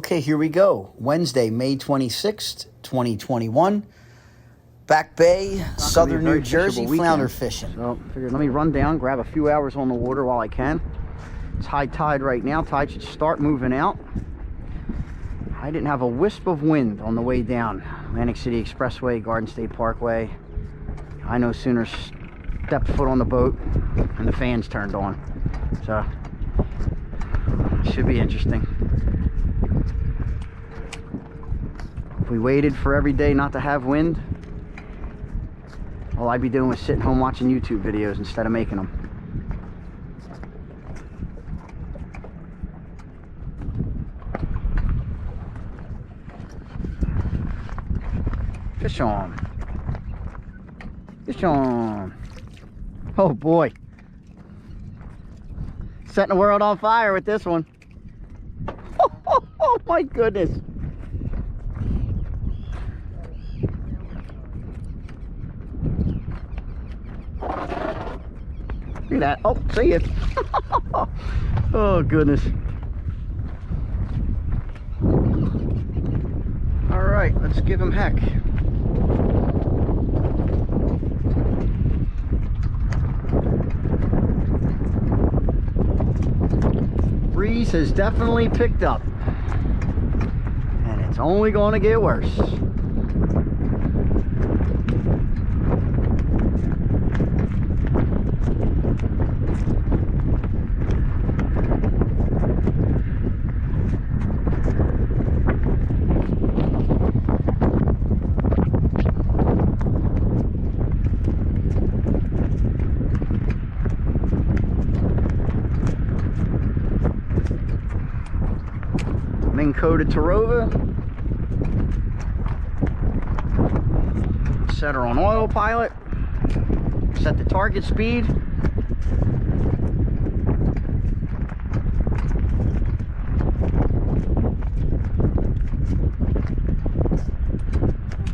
Okay, here we go. Wednesday, May 26th, 2021. Back Bay, southern New Jersey, flounder fishing. So, figured let me run down, grab a few hours on the water while I can. It's high tide right now. Tide should start moving out. I didn't have a wisp of wind on the way down. Atlantic City Expressway, Garden State Parkway. I no sooner stepped foot on the boat and the fans turned on. So, should be interesting. If we waited for every day not to have wind, all I'd be doing was sitting home watching YouTube videos instead of making them. Fish on. Fish on. Oh boy. Setting the world on fire with this one. Oh my goodness. See that? Oh, see it. Oh goodness. All right, let's give him heck. Breeze has definitely picked up, and it's only going to get worse. Minn Kota Terrova. Set her on autopilot. Set the target speed.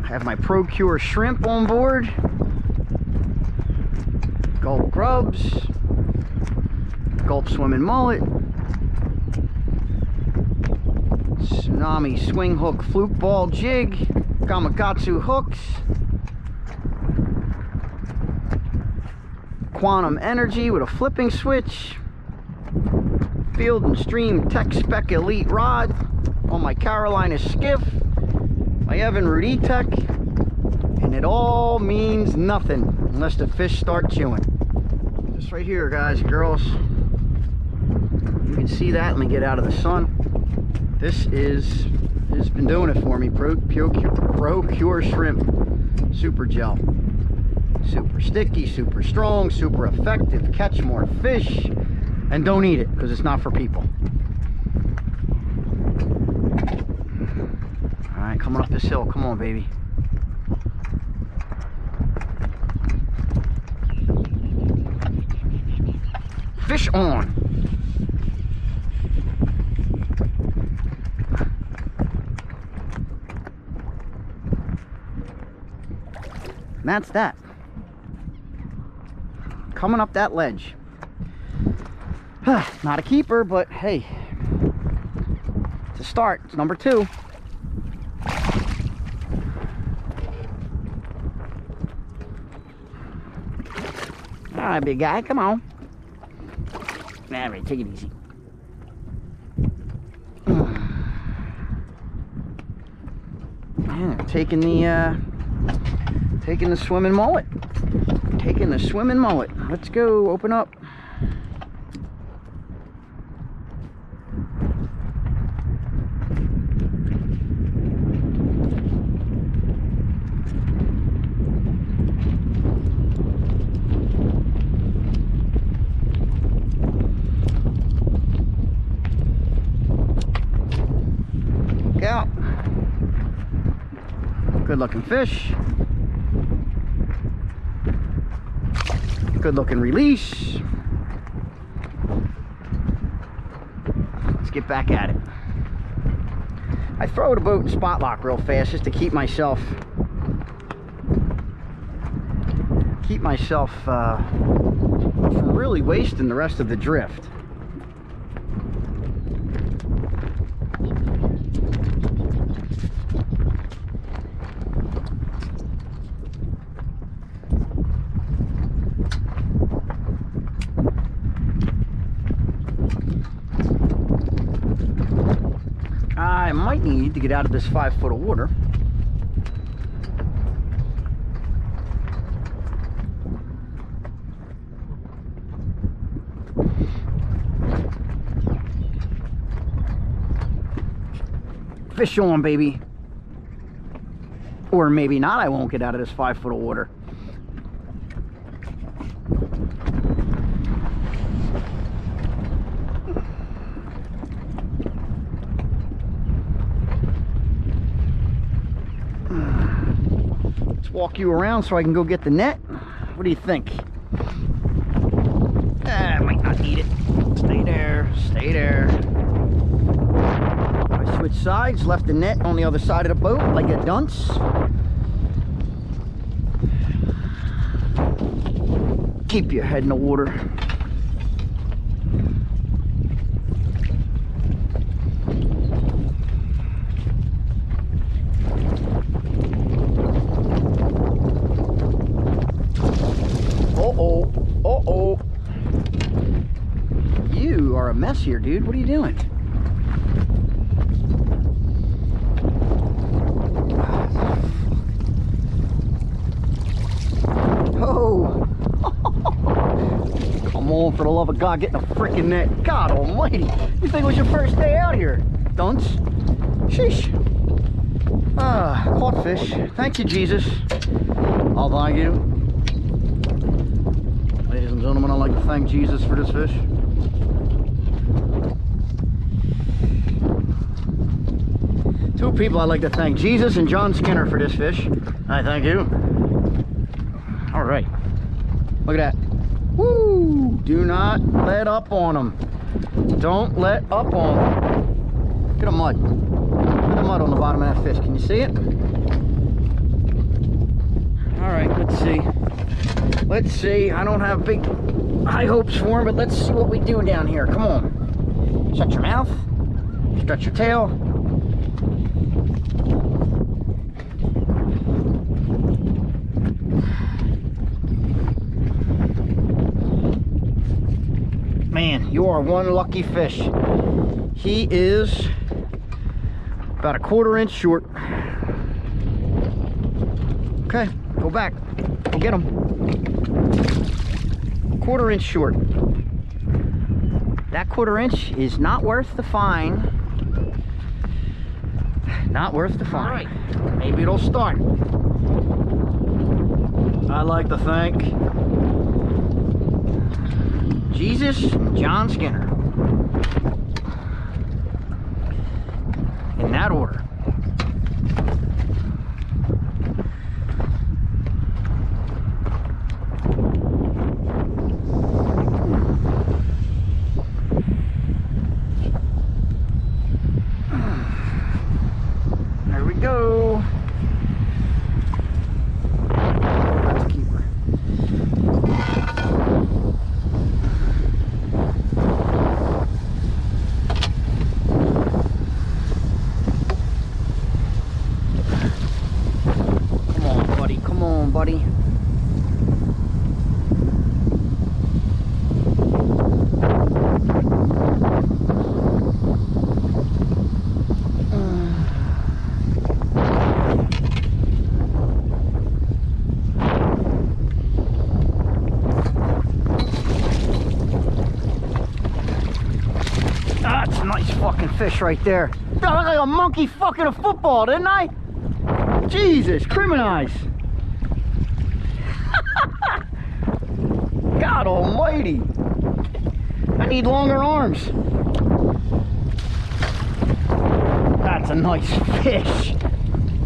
I have my Procure shrimp on board. Gulp grubs. Gulp swimming mullet. Tsunami swing hook Fluke Ball-Jig, Gamakatsu hooks, Quantum Energy with a flipping switch, Field and Stream Tech Spec Elite rod on my Carolina skiff, my Evan E-Tech, and it all means nothing unless the fish start chewing. Just right here, guys and girls. You can see that. Let me get out of the sun. This has been doing it for me. Procure shrimp super gel. Super sticky, super strong, super effective. Catch more fish, and don't eat it because it's not for people. All right, coming up this hill. Come on, baby. Fish on. And that's that. Coming up that ledge. Not a keeper, but hey, it's a start. It's number 2. All right, big guy, come on. All right, take it easy. Man, taking the swimming mullet. Taking the swimming mullet. Let's go, open up. Look out. Good looking fish. Good looking release. Let's get back at it. I throw the boat in spot lock real fast just to keep myself from really wasting the rest of the drift. need to get out of this 5 foot of water. Fish on, baby. Or maybe not, I won't get out of this 5 foot of water. Let's walk you around so I can go get the net. What do you think? I might not need it. Stay there, stay there. I switched sides, left the net on the other side of the boat like a dunce. Keep your head in the water. Uh-oh, uh-oh. You are a mess here, dude. What are you doing? Oh. Come on, for the love of God, get in a freaking net. God almighty. You think it was your first day out here, dunce? Sheesh. Ah, caught fish. Thank you, Jesus. I'll thank you. Ladies and gentlemen, I'd like to thank Jesus for this fish. Two people I'd like to thank, Jesus and John Skinner, for this fish. I thank you. All right. Look at that. Woo! Do not let up on them. Don't let up on them. Look at the mud. Look at the mud on the bottom of that fish. Can you see it? All right, let's see. Let's see. I don't have big high hopes for him, but let's see what we do down here. Come on. Shut your mouth. Stretch your tail. Man, you are one lucky fish. He is about a 1/4 inch short. Okay, go back. Go get him. 1/4 inch short. That 1/4 inch is not worth the fine. Not worth the fine. All right. Maybe it'll start. I'd like to thank Jesus and John Skinner. In that order. There we go. That's a keeper. Come on, buddy. That's a nice fucking fish right there. That looked like a monkey fucking a football, didn't I? Jesus, criminalize. God almighty. I need longer arms. That's a nice fish.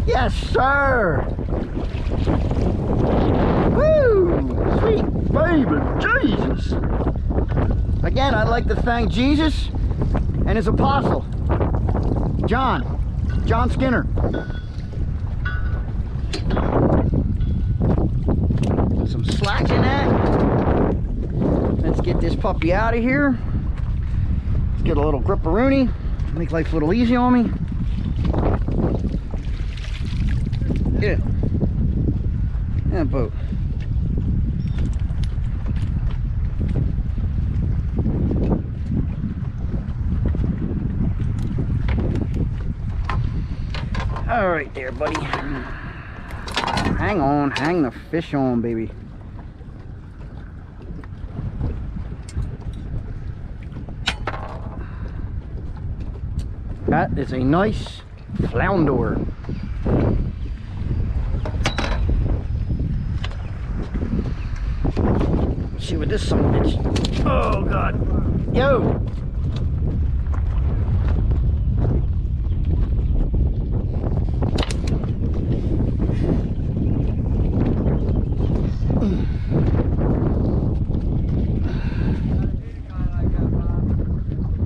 Yes, sir. Woo! Sweet baby Jesus. Again, I'd like to thank Jesus and his apostle, John Skinner. Some slack in that. Let's get this puppy out of here. Let's get a little gripperoonie. Make life a little easy on me. Get it. Yeah, boat. All right there, buddy. Hang on, hang the fish on, baby. That is a nice flounder. Let's see what this son of a bitch. Oh God. Yo.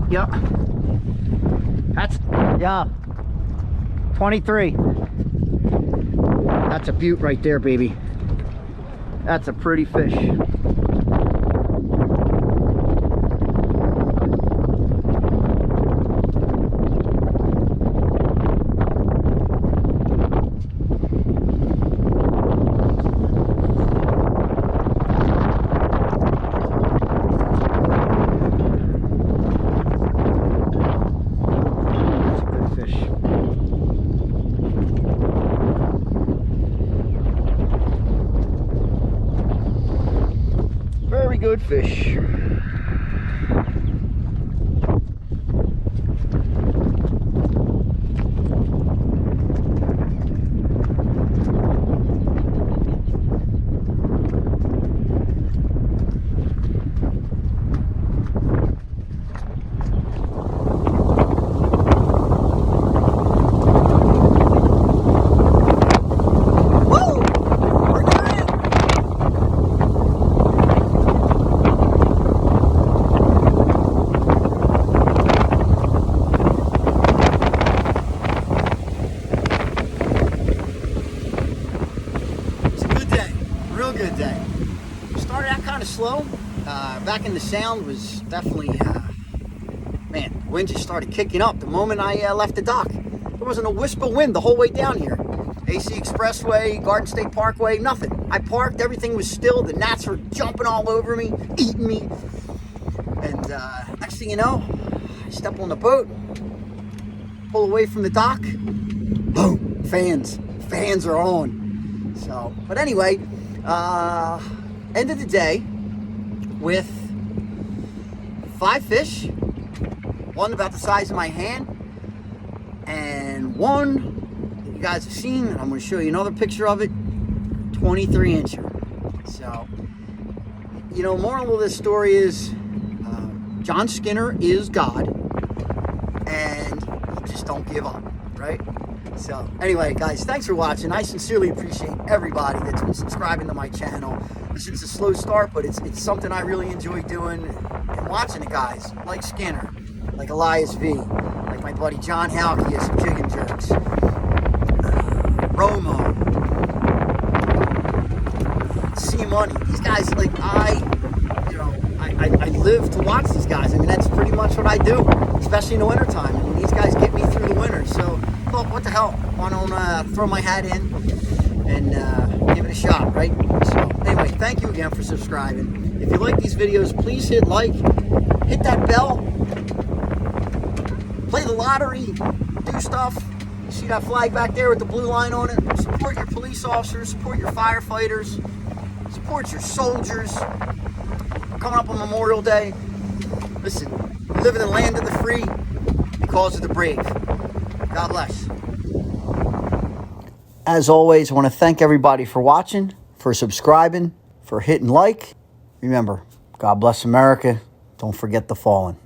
Yep. That's, yeah, 23. That's a beaut right there, baby. That's a pretty fish. Good fish. Good day. Started out kind of slow. Back in the sound was definitely, man, the wind just started kicking up the moment I left the dock. There wasn't a wisp of wind the whole way down here. AC Expressway, Garden State Parkway, nothing. I parked, everything was still. The gnats were jumping all over me, eating me. And next thing you know, I step on the boat, pull away from the dock, boom, fans are on. So, but anyway, end of the day with 5 fish, one about the size of my hand, and one that you guys have seen, and I'm going to show you another picture of it, 23 incher. So, you know, moral of this story is John Skinner is God, and you just don't give up, right? So anyway, guys, thanks for watching. I sincerely appreciate everybody that's been subscribing to my channel. This is a slow start, but it's something I really enjoy doing and watching the guys like Skinner, like Elias V, like my buddy John Halkias of Jig and Jerks, Romo, C Money. These guys, like I live to watch these guys. I mean, that's pretty much what I do, especially in the wintertime. I mean, these guys get me through the winter. So, well, what the hell? Why don't throw my hat in and give it a shot, right? So, anyway, thank you again for subscribing. If you like these videos, please hit like, hit that bell, play the lottery, do stuff. You see that flag back there with the blue line on it? Support your police officers, support your firefighters, support your soldiers. Coming up on Memorial Day. Listen, we live in the land of the free because of the brave. God bless. As always, I want to thank everybody for watching, for subscribing, for hitting like. Remember, God bless America. Don't forget the fallen.